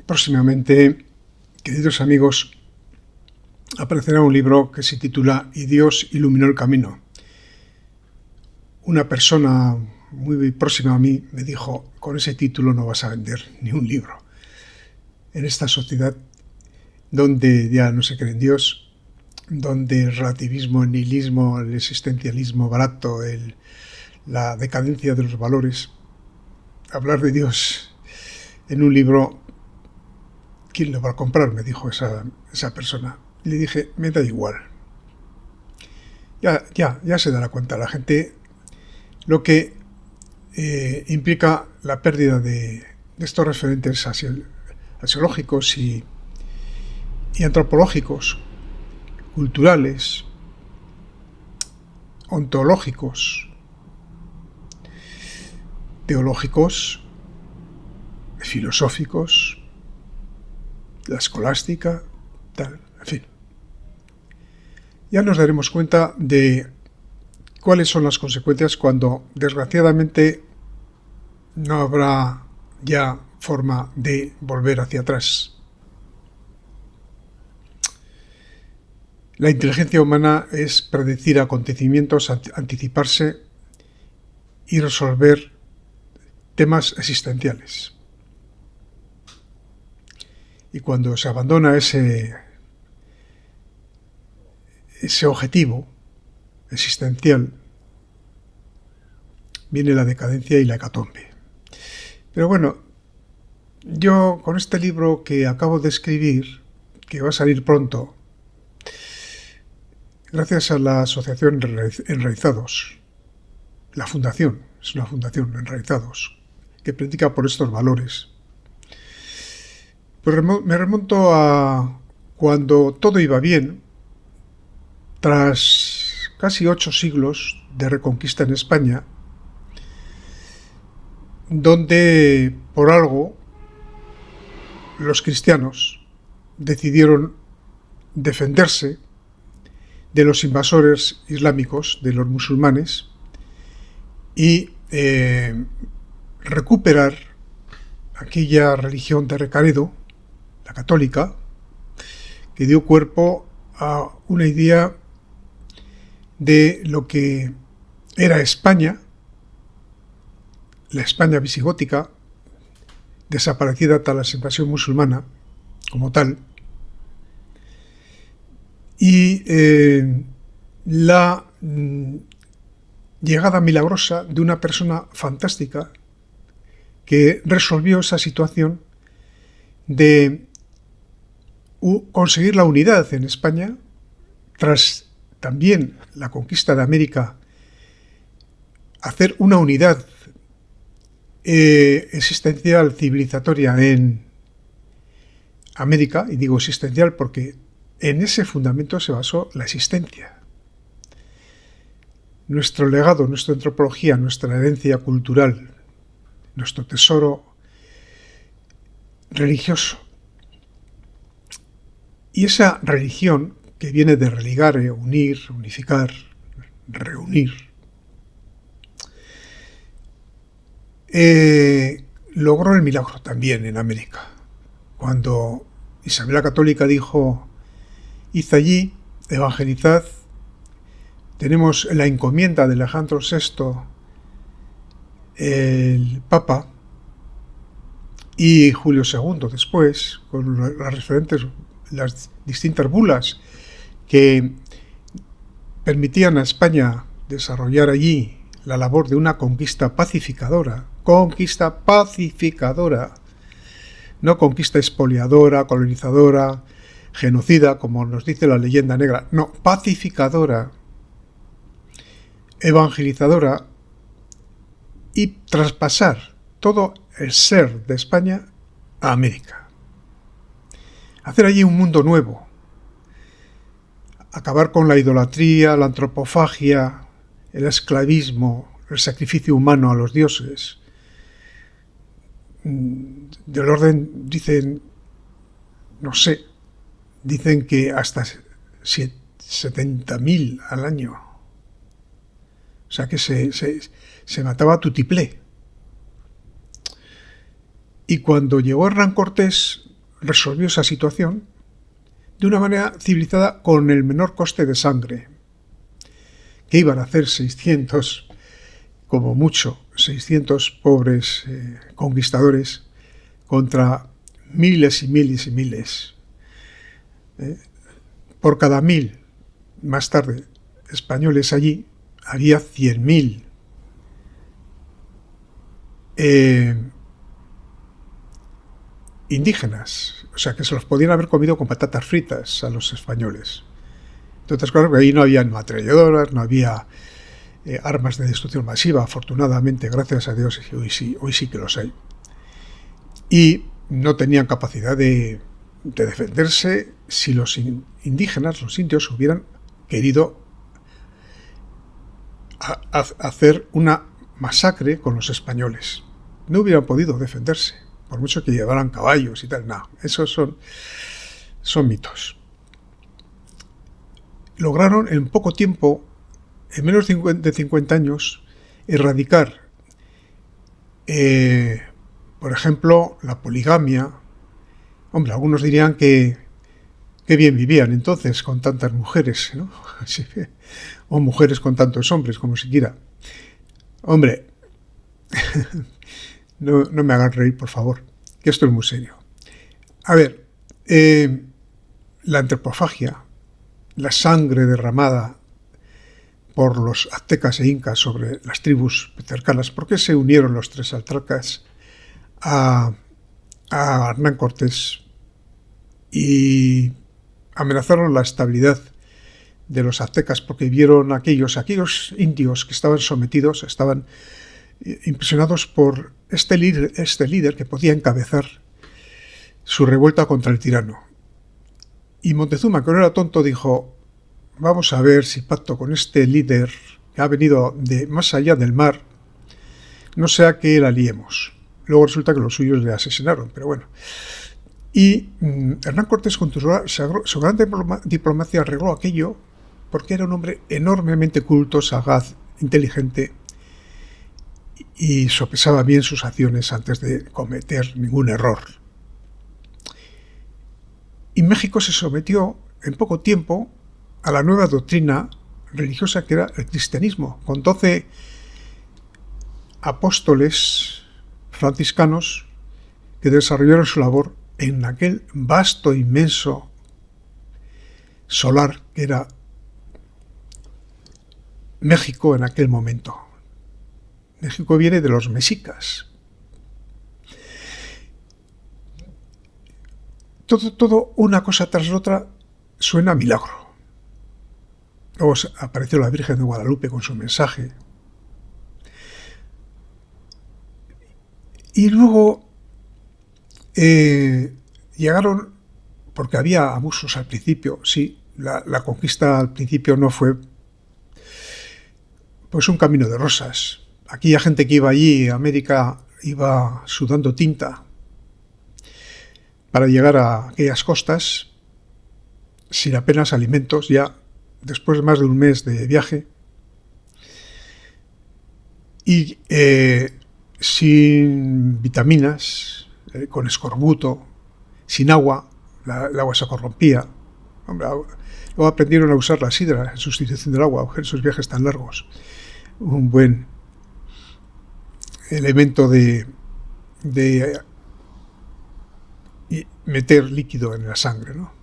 Próximamente, queridos amigos, aparecerá un libro que se titula Y Dios iluminó el camino. Una persona muy próxima a mí me dijo: con ese título no vas a vender ni un libro. En esta sociedad donde ya no se cree en Dios, donde el relativismo, el nihilismo, el existencialismo barato, la decadencia de los valores, hablar de Dios en un libro, ¿quién lo va a comprar?, me dijo esa persona. Y le dije: me da igual. Ya se dará cuenta la gente lo que implica la pérdida de estos referentes axiológicos y antropológicos, culturales, ontológicos, teológicos, filosóficos, la escolástica, tal, en fin. Ya nos daremos cuenta de cuáles son las consecuencias cuando, desgraciadamente, no habrá ya forma de volver hacia atrás. La inteligencia humana es predecir acontecimientos, anticiparse y resolver temas existenciales. Y cuando se abandona ese objetivo existencial, viene la decadencia y la hecatombe. Pero bueno, yo con este libro que acabo de escribir, que va a salir pronto, gracias a la asociación Enraizados, la fundación, es una fundación Enraizados, que predica por estos valores, pues me remonto a cuando todo iba bien, tras casi 8 siglos de reconquista en España, donde por algo los cristianos decidieron defenderse de los invasores islámicos, de los musulmanes, y recuperar aquella religión de Recaredo, la católica, que dio cuerpo a una idea de lo que era España, la España visigótica, desaparecida tras la invasión musulmana como tal, y la llegada milagrosa de una persona fantástica que resolvió esa situación de conseguir la unidad en España, tras también la conquista de América, hacer una unidad existencial, civilizatoria en América, y digo existencial porque en ese fundamento se basó la existencia. Nuestro legado, nuestra antropología, nuestra herencia cultural, nuestro tesoro religioso. Y esa religión, que viene de religare, unir, unificar, reunir, logró el milagro también en América. Cuando Isabel la Católica dijo: id allí, evangelizad, tenemos la encomienda de Alejandro VI, el Papa, y Julio II después, con las distintas bulas que permitían a España desarrollar allí la labor de una conquista pacificadora, no conquista expoliadora, colonizadora, genocida, como nos dice la leyenda negra, no, pacificadora, evangelizadora, y traspasar todo el ser de España a América. Hacer allí un mundo nuevo, acabar con la idolatría, la antropofagia, el esclavismo, el sacrificio humano a los dioses. Del orden, dicen que hasta 70.000 al año. O sea que se mataba tutiplé. Y cuando llegó Hernán Cortés, resolvió esa situación de una manera civilizada con el menor coste de sangre. Que iban a hacer 600, como mucho, 600 pobres conquistadores contra miles y miles y miles. Por cada 1000, más tarde, españoles allí, había 100.000. Indígenas, o sea que se los podían haber comido con patatas fritas a los españoles. Entre otras cosas, porque ahí no había ametralladoras, no había armas de destrucción masiva, afortunadamente, gracias a Dios, hoy sí que los hay. Y no tenían capacidad de defenderse si los indígenas, los indios, hubieran querido hacer una masacre con los españoles. No hubieran podido defenderse, por mucho que llevaran caballos y tal. No, esos son mitos. Lograron en poco tiempo, en menos de 50 años, erradicar, por ejemplo, la poligamia. Hombre, algunos dirían que bien vivían entonces con tantas mujeres, ¿no? O mujeres con tantos hombres, como se quiera. Hombre, no me hagan reír, por favor, que esto es muy serio. A ver, la antropofagia, la sangre derramada por los aztecas e incas sobre las tribus cercanas. ¿Por qué se unieron los tres atracas a Hernán Cortés y amenazaron la estabilidad de los aztecas? Porque vieron aquellos indios que estaban sometidos, estaban impresionados por este líder que podía encabezar su revuelta contra el tirano. Y Montezuma, que no era tonto, dijo: vamos a ver si pacto con este líder que ha venido de más allá del mar, no sea que la liemos. Luego resulta que los suyos le asesinaron, pero bueno. Y Hernán Cortés, con su gran diplomacia, arregló aquello, porque era un hombre enormemente culto, sagaz, inteligente, y sopesaba bien sus acciones antes de cometer ningún error. Y México se sometió en poco tiempo a la nueva doctrina religiosa que era el cristianismo, con 12 apóstoles franciscanos que desarrollaron su labor en aquel vasto, inmenso solar que era México en aquel momento. México viene de los mexicas. Todo una cosa tras la otra suena a milagro. Luego apareció la Virgen de Guadalupe con su mensaje. Y luego llegaron, porque había abusos al principio. Sí, la conquista al principio no fue pues un camino de rosas. Aquella gente que iba allí, América, iba sudando tinta para llegar a aquellas costas sin apenas alimentos, ya después de más de un mes de viaje, y sin vitaminas, con escorbuto, sin agua. El agua se corrompía. Hombre, luego aprendieron a usar la sidra en sustitución del agua en esos viajes tan largos. Un buen elemento de meter líquido en la sangre, ¿no?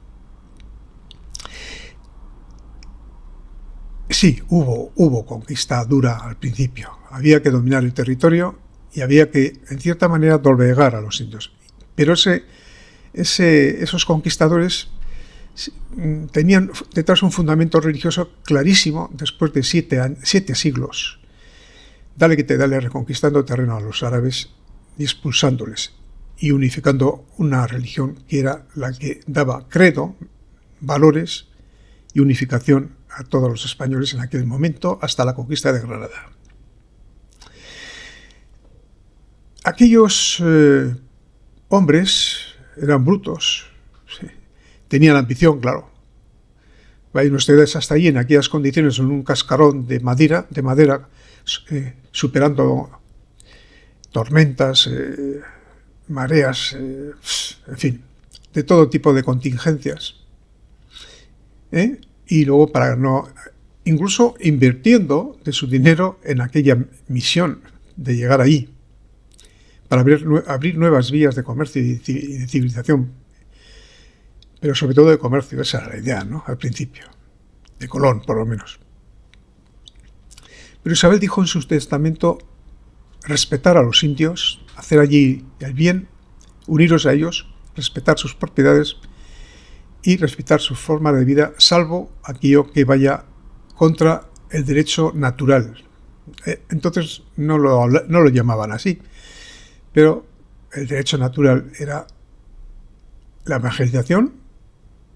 Sí, hubo conquista dura al principio. Había que dominar el territorio y había que, en cierta manera, doblegar a los indios. Pero esos conquistadores tenían detrás un fundamento religioso clarísimo después de 7 siglos. Dale que te dale, reconquistando terreno a los árabes y expulsándoles y unificando una religión que era la que daba credo, valores y unificación a todos los españoles en aquel momento, hasta la conquista de Granada. Aquellos hombres eran brutos, sí. Tenían ambición, claro. Vayan ustedes hasta allí en aquellas condiciones, en un cascarón de madera, superando tormentas, mareas, en fin, de todo tipo de contingencias. Y luego incluso invirtiendo de su dinero en aquella misión de llegar allí, para abrir nuevas vías de comercio y de civilización, pero sobre todo de comercio. Esa era la idea, ¿no? Al principio, de Colón, por lo menos. Pero Isabel dijo en su testamento respetar a los indios, hacer allí el bien, uniros a ellos, respetar sus propiedades y respetar su forma de vida, salvo aquello que vaya contra el derecho natural. Entonces no lo llamaban así, pero el derecho natural era la evangelización,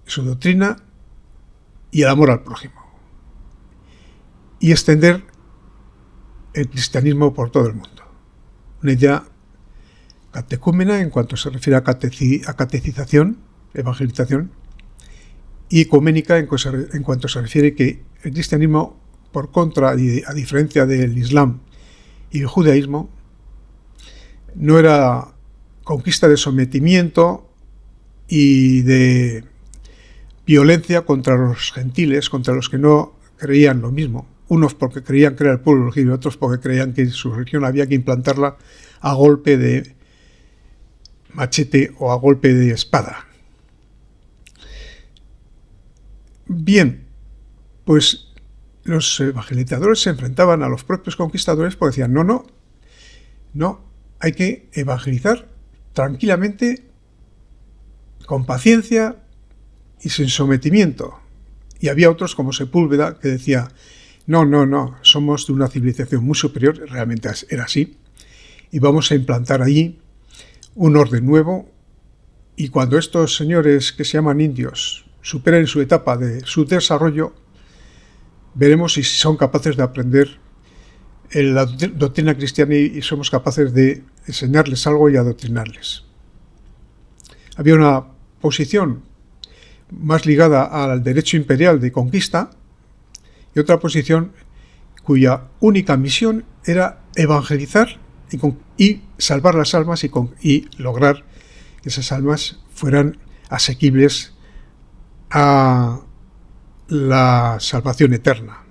su doctrina y el amor al prójimo, y extender el cristianismo por todo el mundo. Una idea catecúmena en cuanto se refiere a catecización, evangelización, y ecuménica en cuanto se refiere que el cristianismo, por contra, a diferencia del Islam y el judaísmo, no era conquista de sometimiento y de violencia contra los gentiles, contra los que no creían lo mismo. Unos porque creían que era el pueblo elegido, otros porque creían que su religión había que implantarla a golpe de machete o a golpe de espada. Bien, pues los evangelizadores se enfrentaban a los propios conquistadores porque decían, no, hay que evangelizar tranquilamente, con paciencia y sin sometimiento. Y había otros como Sepúlveda que decía, no, somos de una civilización muy superior, realmente era así, y vamos a implantar allí un orden nuevo, y cuando estos señores que se llaman indios superen su etapa de su desarrollo, veremos si son capaces de aprender la doctrina cristiana y somos capaces de enseñarles algo y adoctrinarles. Había una posición más ligada al derecho imperial de conquista y otra posición cuya única misión era evangelizar y salvar las almas y lograr que esas almas fueran asequibles a la salvación eterna.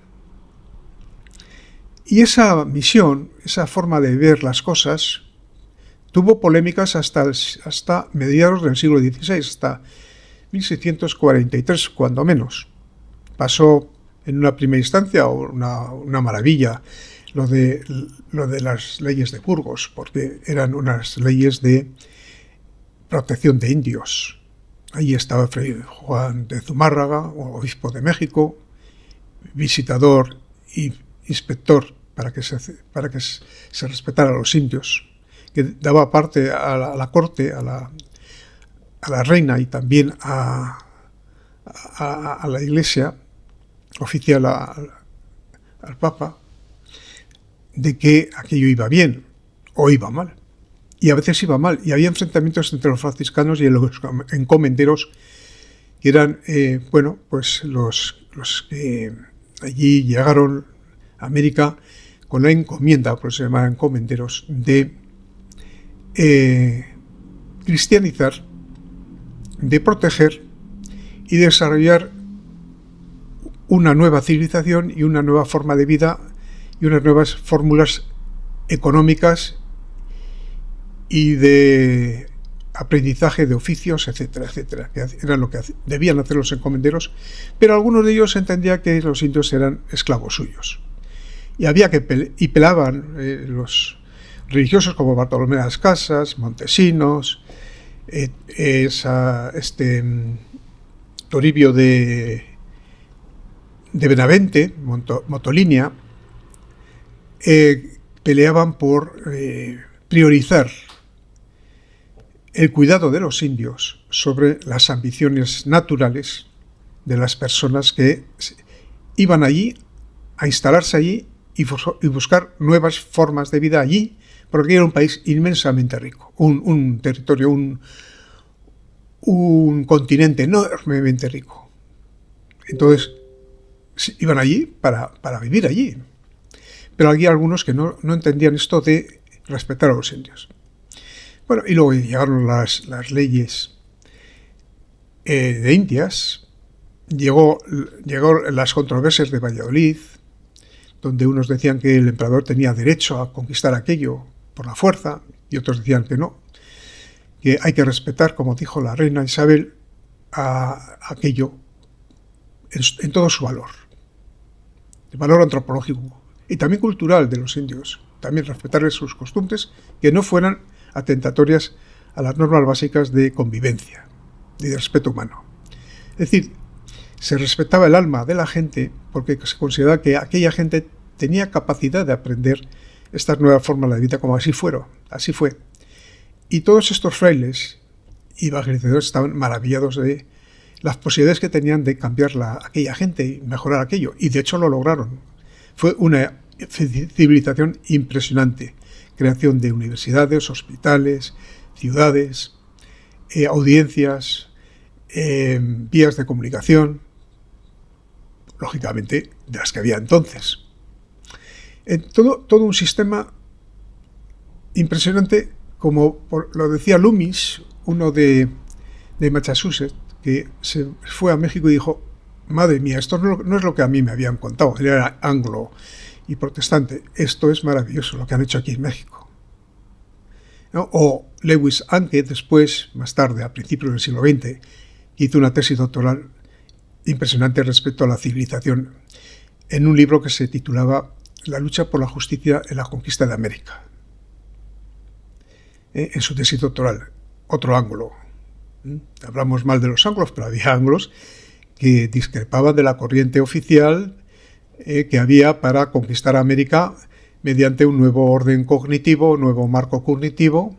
Y esa misión, esa forma de ver las cosas, tuvo polémicas hasta mediados del siglo XVI, hasta 1643, cuando menos. Pasó en una primera instancia una maravilla lo de las leyes de Burgos, porque eran unas leyes de protección de indios. Allí estaba Fray Juan de Zumárraga, obispo de México, visitador y inspector para que se respetara a los indios, que daba parte a la corte, a la reina y también a la iglesia oficial, al Papa, de que aquello iba bien o iba mal. Y a veces iba mal, y había enfrentamientos entre los franciscanos y los encomenderos, que eran, pues los que allí llegaron a América con la encomienda, pues se llamaban encomenderos, de cristianizar, de proteger y desarrollar una nueva civilización y una nueva forma de vida y unas nuevas fórmulas económicas y de aprendizaje de oficios, etcétera, etcétera, que eran lo que debían hacer los encomenderos, pero algunos de ellos entendían que los indios eran esclavos suyos. Y pelaban los religiosos como Bartolomé de las Casas, Montesinos, Toribio de Benavente, Motolinia, peleaban por priorizar el cuidado de los indios sobre las ambiciones naturales de las personas que iban allí a instalarse allí y buscar nuevas formas de vida allí, porque era un país inmensamente rico, un territorio, un continente enormemente rico. Entonces iban allí para vivir allí. Pero había algunos que no entendían esto de respetar a los indios. Bueno, y luego llegaron las leyes de Indias, llegó las controversias de Valladolid, donde unos decían que el emperador tenía derecho a conquistar aquello por la fuerza, y otros decían que no, que hay que respetar, como dijo la reina Isabel, a aquello en todo su valor, el valor antropológico y también cultural de los indios, también respetarles sus costumbres que no fueran atentatorias a las normas básicas de convivencia y de respeto humano. Es decir, se respetaba el alma de la gente porque se consideraba que aquella gente tenía capacidad de aprender estas nuevas formas de vida, como así fue. Y todos estos frailes y evangelizadores estaban maravillados de las posibilidades que tenían de cambiar aquella gente y mejorar aquello. Y de hecho lo lograron. Fue una civilización impresionante. Creación de universidades, hospitales, ciudades, audiencias, vías de comunicación, lógicamente de las que había entonces. Todo un sistema impresionante, como lo decía Loomis, uno de Massachusetts, que se fue a México y dijo: madre mía, esto no es lo que a mí me habían contado. Él era anglo y protestante. Esto es maravilloso lo que han hecho aquí en México, ¿no? O Lewis Anke, después, más tarde, a principios del siglo XX, hizo una tesis doctoral impresionante respecto a la civilización en un libro que se titulaba La lucha por la justicia en la conquista de América. En su tesis doctoral, otro ángulo. Hablamos mal de los anglos, pero había anglos que discrepaban de la corriente oficial que había para conquistar América mediante un nuevo orden cognitivo, un nuevo marco cognitivo,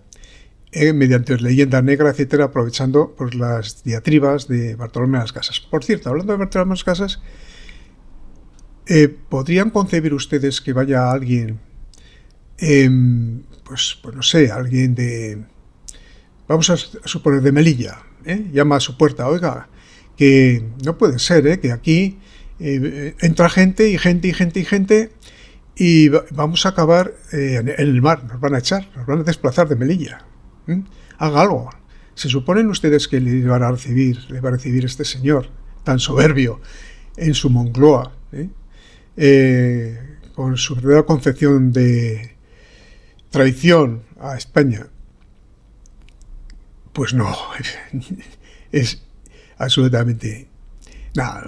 mediante leyenda negra, etcétera, aprovechando pues, las diatribas de Bartolomé de las Casas. Por cierto, hablando de Bartolomé de las Casas, ¿podrían concebir ustedes que vaya alguien, pues no sé, alguien de, vamos a suponer, de Melilla, llama a su puerta: oiga, que no puede ser, que aquí entra gente y vamos a acabar en el mar, nos van a echar, nos van a desplazar de Melilla. Haga algo. ¿Se suponen ustedes que le va a recibir este señor tan soberbio en su Moncloa, con su verdadera concepción de traición a España? Pues no, es absolutamente nada.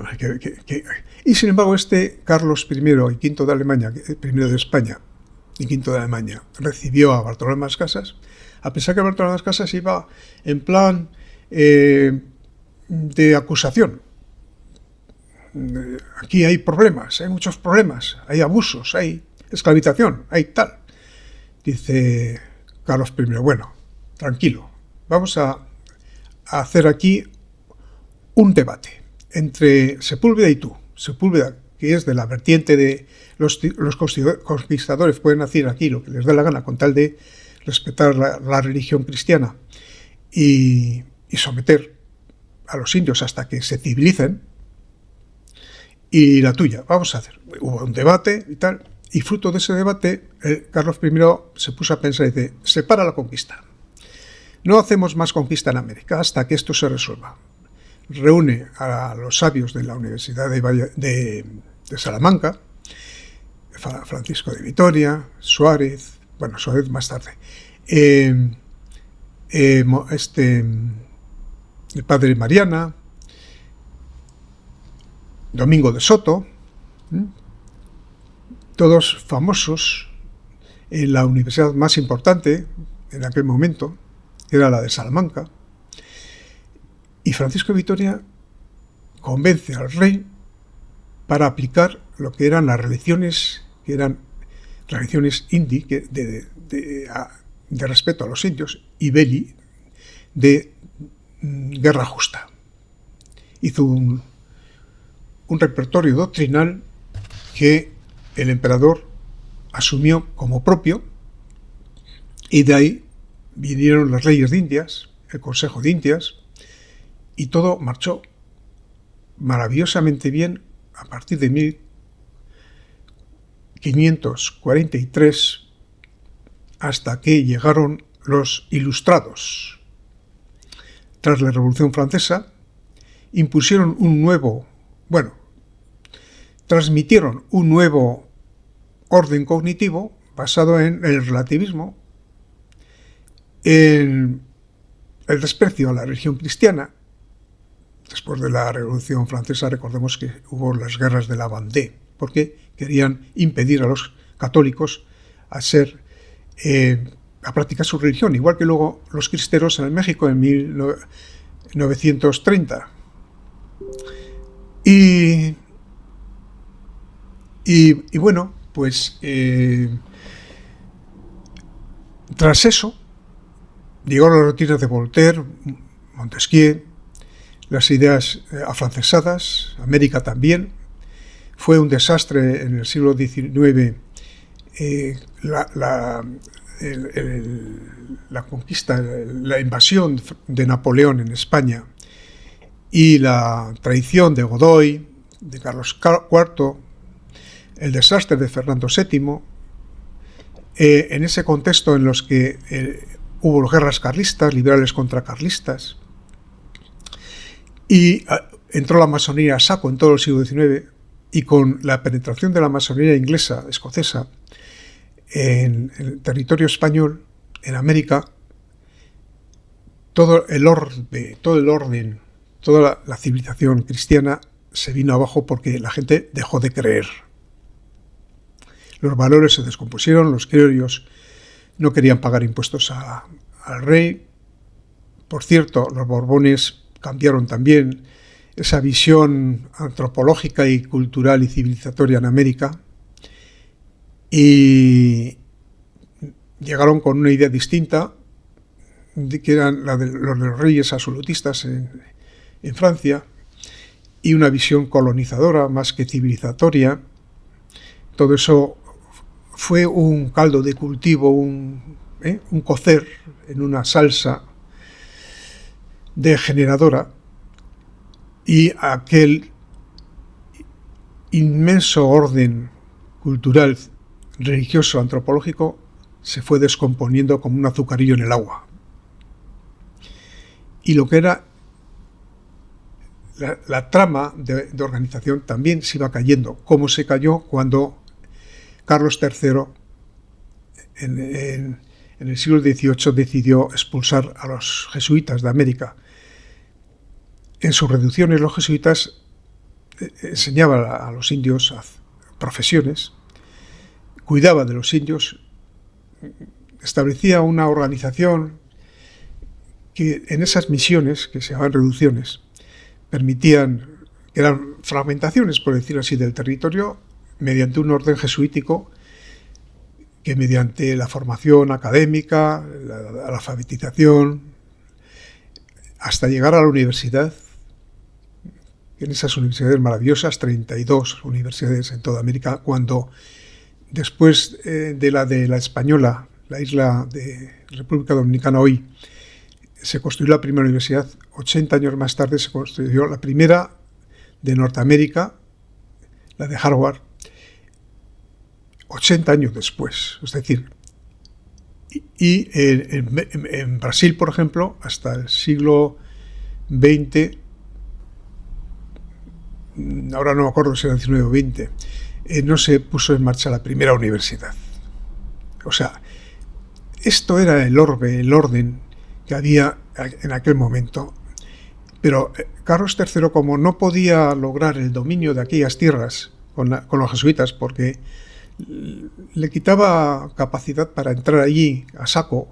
Y sin embargo, Carlos I y V de Alemania, primero de España y V de Alemania, recibió a Bartolomé de las Casas, a pesar que Bartolomé de las Casas iba en plan de acusación. Aquí hay problemas, hay muchos problemas, hay abusos, hay esclavización, hay tal. Dice Carlos I: bueno, tranquilo, vamos a hacer aquí un debate entre Sepúlveda y tú. Sepúlveda, que es de la vertiente de los conquistadores, pueden hacer aquí lo que les dé la gana con tal de respetar la religión cristiana y someter a los indios hasta que se civilicen, y la tuya, vamos a hacer. Hubo un debate y tal, y fruto de ese debate, Carlos I se puso a pensar y dice: se para la conquista. No hacemos más conquista en América hasta que esto se resuelva. Reúne a los sabios de la Universidad de Salamanca, Francisco de Vitoria, Suárez más tarde, el padre Mariana, Domingo de Soto, todos famosos en la universidad más importante en aquel momento, que era la de Salamanca. Y Francisco de Vitoria convence al rey para aplicar lo que eran las religiones, indi, de respeto a los indios, y belli, de guerra justa. Hizo un repertorio doctrinal que el emperador asumió como propio, y de ahí vinieron las leyes de Indias, el Consejo de Indias, y todo marchó maravillosamente bien a partir de 1543 hasta que llegaron los ilustrados. Tras la Revolución Francesa, impusieron transmitieron un nuevo orden cognitivo basado en el relativismo, en el desprecio a la religión cristiana. Después de la Revolución Francesa, recordemos que hubo las guerras de la Vendée, porque querían impedir a los católicos a practicar su religión, igual que luego los cristeros en México en 1930. Y bueno, pues tras eso llegaron las rutinas de Voltaire, Montesquieu, las ideas afrancesadas, América también. Fue un desastre en el siglo XIX la conquista, la invasión de Napoleón en España y la traición de Godoy, de Carlos IV, el desastre de Fernando VII, en ese contexto en los que hubo guerras carlistas, liberales contra carlistas, y entró la masonería a saco en todo el siglo XIX, y con la penetración de la masonería inglesa, escocesa, en el territorio español, en América, todo el orden, toda la civilización cristiana se vino abajo porque la gente dejó de creer. Los valores se descompusieron, los criollos no querían pagar impuestos al rey. Por cierto, los Borbones cambiaron también esa visión antropológica y cultural y civilizatoria en América, y llegaron con una idea distinta, que eran la de los reyes absolutistas en Francia, y una visión colonizadora más que civilizatoria. Todo eso fue un caldo de cultivo, un cocer en una salsa degeneradora, y aquel inmenso orden cultural, religioso, antropológico se fue descomponiendo como un azucarillo en el agua. Y lo que era la trama de organización también se iba cayendo, como se cayó cuando Carlos III en el siglo XVIII decidió expulsar a los jesuitas de América. En sus reducciones los jesuitas enseñaban a los indios profesiones, cuidaba de los indios, establecía una organización que en esas misiones, que se llamaban reducciones, permitían, que eran fragmentaciones, por decirlo así, del territorio, mediante un orden jesuítico que mediante la formación académica, la alfabetización, hasta llegar a la universidad, en esas universidades maravillosas, 32 universidades en toda América, cuando después de la española, la isla de República Dominicana hoy, se construyó la primera universidad, 80 años más tarde se construyó la primera de Norteamérica, la de Harvard, 80 años después. Es decir, y en Brasil, por ejemplo, hasta el siglo XX, ahora no me acuerdo si era el 19 o 20, no se puso en marcha la primera universidad. O sea, esto era el orden que había en aquel momento. Pero Carlos III, como no podía lograr el dominio de aquellas tierras con los jesuitas, porque le quitaba capacidad para entrar allí a saco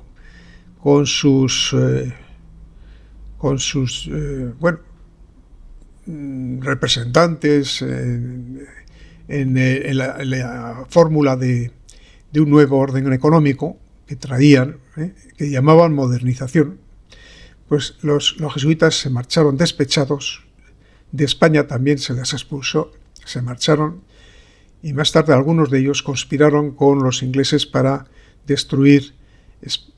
con sus representantes en la fórmula de un nuevo orden económico que traían, que llamaban modernización, pues los jesuitas se marcharon despechados. De España también se les expulsó, se marcharon, y más tarde algunos de ellos conspiraron con los ingleses para destruir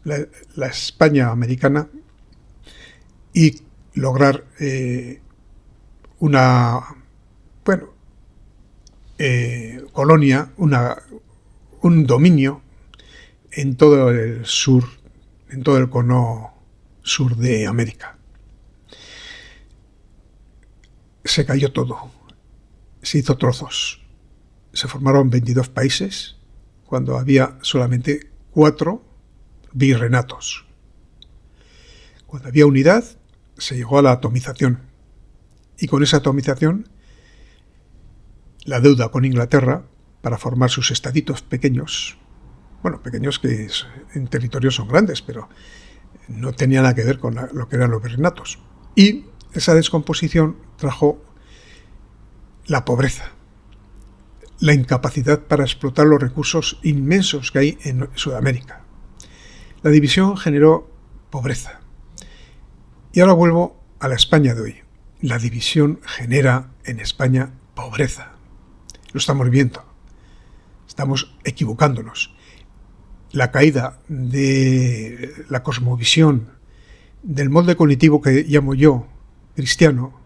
la España americana y lograr una colonia, un dominio en todo el sur, en todo el cono sur de América. se cayó todo, se hizo trozos. Se formaron 22 países cuando había solamente 4 virreinatos. Cuando había unidad, se llegó a la atomización. Y con esa atomización, la deuda con Inglaterra para formar sus estaditos pequeños, bueno, pequeños que en territorio son grandes, pero no tenía nada que ver con lo que eran los virreinatos. Y esa descomposición trajo la pobreza, la incapacidad para explotar los recursos inmensos que hay en Sudamérica. La división generó pobreza. Y ahora vuelvo a la España de hoy. La división genera en España pobreza. Lo estamos viendo. Estamos equivocándonos. La caída de la cosmovisión, del molde cognitivo que llamo yo cristiano,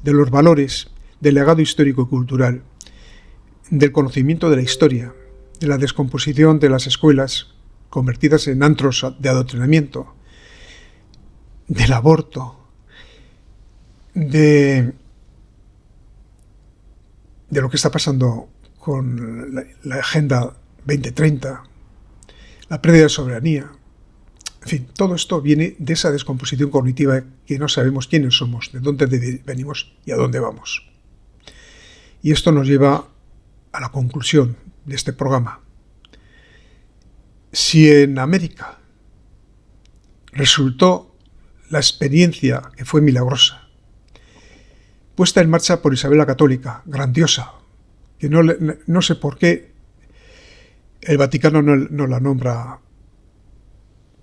de los valores, del legado histórico y cultural, del conocimiento de la historia, de la descomposición de las escuelas convertidas en antros de adoctrinamiento, del aborto, de lo que está pasando con la Agenda 2030, la pérdida de soberanía. En fin, todo esto viene de esa descomposición cognitiva que no sabemos quiénes somos, de dónde venimos y a dónde vamos. Y esto nos lleva a la conclusión de este programa. Si en América resultó la experiencia que fue milagrosa, puesta en marcha por Isabel la Católica, grandiosa, que no sé por qué el Vaticano no la nombra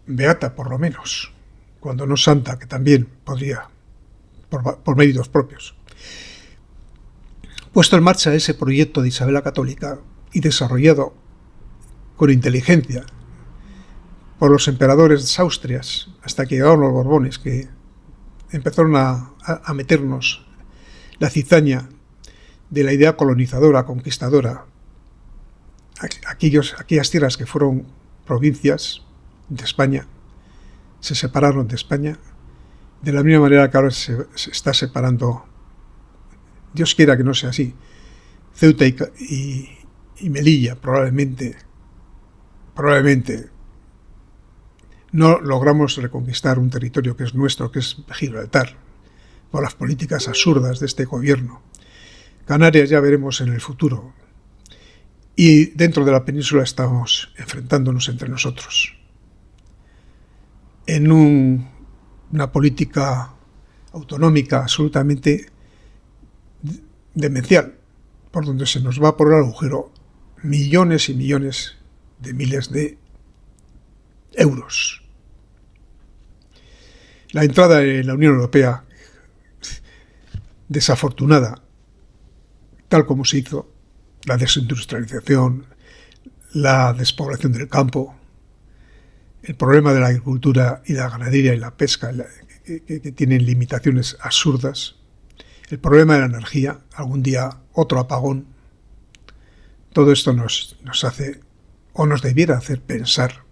beata, por lo menos, cuando no santa, que también podría, por méritos propios. Puesto en marcha ese proyecto de Isabel la Católica y desarrollado con inteligencia por los emperadores de Austrias, hasta que llegaron los Borbones, que empezaron a meternos la cizaña de la idea colonizadora, conquistadora, aquellas tierras que fueron provincias de España, se separaron de España, de la misma manera que ahora se está separando, Dios quiera que no sea así, Ceuta y Melilla, probablemente no logramos reconquistar un territorio que es nuestro, que es Gibraltar, por las políticas absurdas de este gobierno. Canarias ya veremos en el futuro. Y dentro de la península estamos enfrentándonos entre nosotros en una política autonómica absolutamente demencial, por donde se nos va por el agujero millones y millones de miles de euros. La entrada en la Unión Europea, desafortunada, tal como se hizo, la desindustrialización, la despoblación del campo, el problema de la agricultura y la ganadería y la pesca, que tienen limitaciones absurdas, el problema de la energía, algún día otro apagón, todo esto nos hace, o nos debiera hacer pensar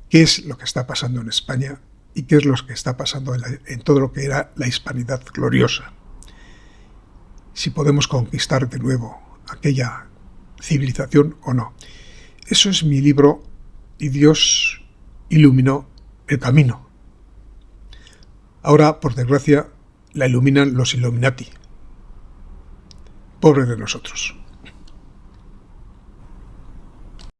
qué es lo que está pasando en España y qué es lo que está pasando en todo lo que era la hispanidad gloriosa. Si podemos conquistar de nuevo aquella civilización o no. Eso es mi libro y Dios iluminó el camino. Ahora, por desgracia, la iluminan los Illuminati. Pobre de nosotros.